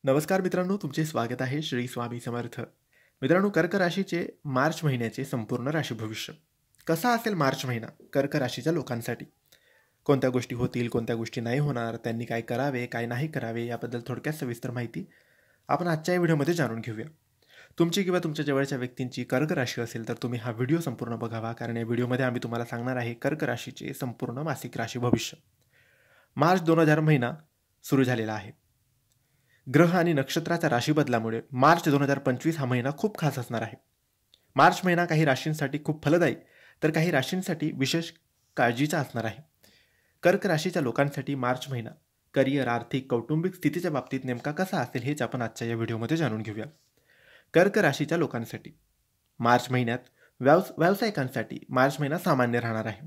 नमस्कार मित्रांनो, तुमचे स्वागत आहे श्री स्वामी समर्थ. मित्रांनो, कर्क राशीचे मार्च महिन्याचे संपूर्ण राशी भविष्य कसा असेल मार्च महिना कर्क राशीच्या लोकांसाठी. कोणत्या गोष्टी होतील, कोणत्या गोष्टी नाही होणार, त्यांनी काय करावे, काय नाही करावे याबद्दल थोडक्यात सविस्तर माहिती आपण आजच्या या व्हिडिओमध्ये जाणून घेऊया. तुमची किंवा तुमच्या जवळच्या व्यक्तींची कर्क राशी असेल तर तुम्ही हा व्हिडिओ संपूर्ण बघावा, कारण या व्हिडिओमध्ये आम्ही तुम्हाला सांगणार आहे कर्क राशीचे संपूर्ण मासिक राशी भविष्य. मार्च 2000 महिना सुरू झालेला आहे. ग्रह आणि नक्षत्राच्या राशी बदलामुळे मार्च 2025 हा महिना खूप खास असणार आहे. मार्च महिना काही राशींसाठी खूप फलदायी तर काही राशींसाठी विशेष काळजीचा असणार आहे. कर्क राशीच्या लोकांसाठी मार्च महिना करिअर, आर्थिक, कौटुंबिक स्थितीच्या बाबतीत नेमका कसा असेल हेच आपण आजच्या या व्हिडिओमध्ये जाणून घेऊया. कर्क राशीच्या लोकांसाठी मार्च महिन्यात व्यावसायिकांसाठी मार्च महिना सामान्य राहणार आहे.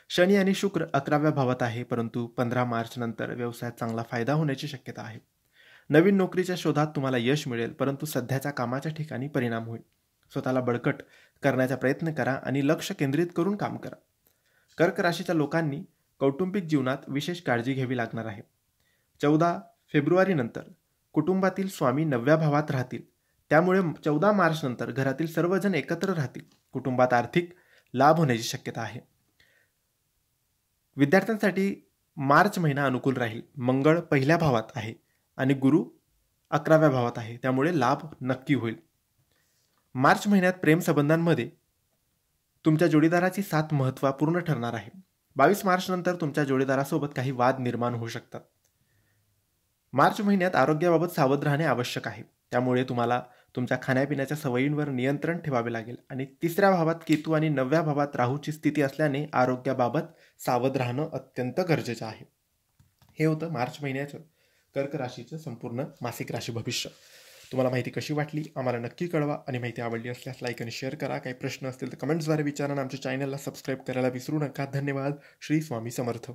शनी आणि शुक्र 11व्या भावात आहे, परंतु 15 मार्च नंतर व्यवसायात चांगला फायदा होण्याची शक्यता आहे. नवीन नोकरीच्या शोधात तुम्हाला यश मिळेल, परंतु सध्याच्या कामाच्या ठिकाणी परिणाम होईल. स्वतःला बळकट करण्याचा प्रयत्न करा आणि लक्ष केंद्रित करून काम करा. कर्क राशीच्या लोकांनी कौटुंबिक जीवनात विशेष काळजी घ्यावी लागणार आहे. 14 फेब्रुवारी नंतर कुटुंबातील स्वामी 9व्या भावात राहतील, त्यामुळे 14 मार्च नंतर घरातील सर्वजण एकत्र राहतील. कुटुंबात आर्थिक लाभ होण्याची शक्यता आहे. विद्यार्थ्यांसाठी मार्च महिना अनुकूल राहील. मंगळ पहिल्या भावात आहे आणि गुरु 11व्या भावात आहे, त्यामुळे लाभ नक्की होईल. मार्च महिन्यात प्रेमसंबंधांमध्ये तुमच्या जोडीदाराची साथ महत्त्वपूर्ण ठरणार आहे. 22 मार्च नंतर तुमच्या जोडीदारासोबत काही वाद निर्माण होऊ शकतात. मार्च महिन्यात आरोग्याबाबत सावध राहणे आवश्यक आहे, त्यामुळे तुम्हाला तुमच्या खाण्यापिण्याच्या सवयींवर नियंत्रण ठेवावे लागेल. आणि 3ऱ्या भावात केतू आणि 9व्या भावात राहूची स्थिती असल्याने आरोग्याबाबत सावध राहणं अत्यंत गरजेचं आहे. हे होतं मार्च महिन्याचं कर्क राशीचं संपूर्ण मासिक राशी भविष्य. तुम्हाला माहिती कशी वाटली आम्हाला नक्की कळवा, आणि माहिती आवडली असल्यास लाईक आणि शेअर करा. काही प्रश्न असतील तर कमेंट्सद्वारे विचारा. आमच्या चॅनलला सबस्क्राईब करायला विसरू नका. धन्यवाद. श्री स्वामी समर्थ.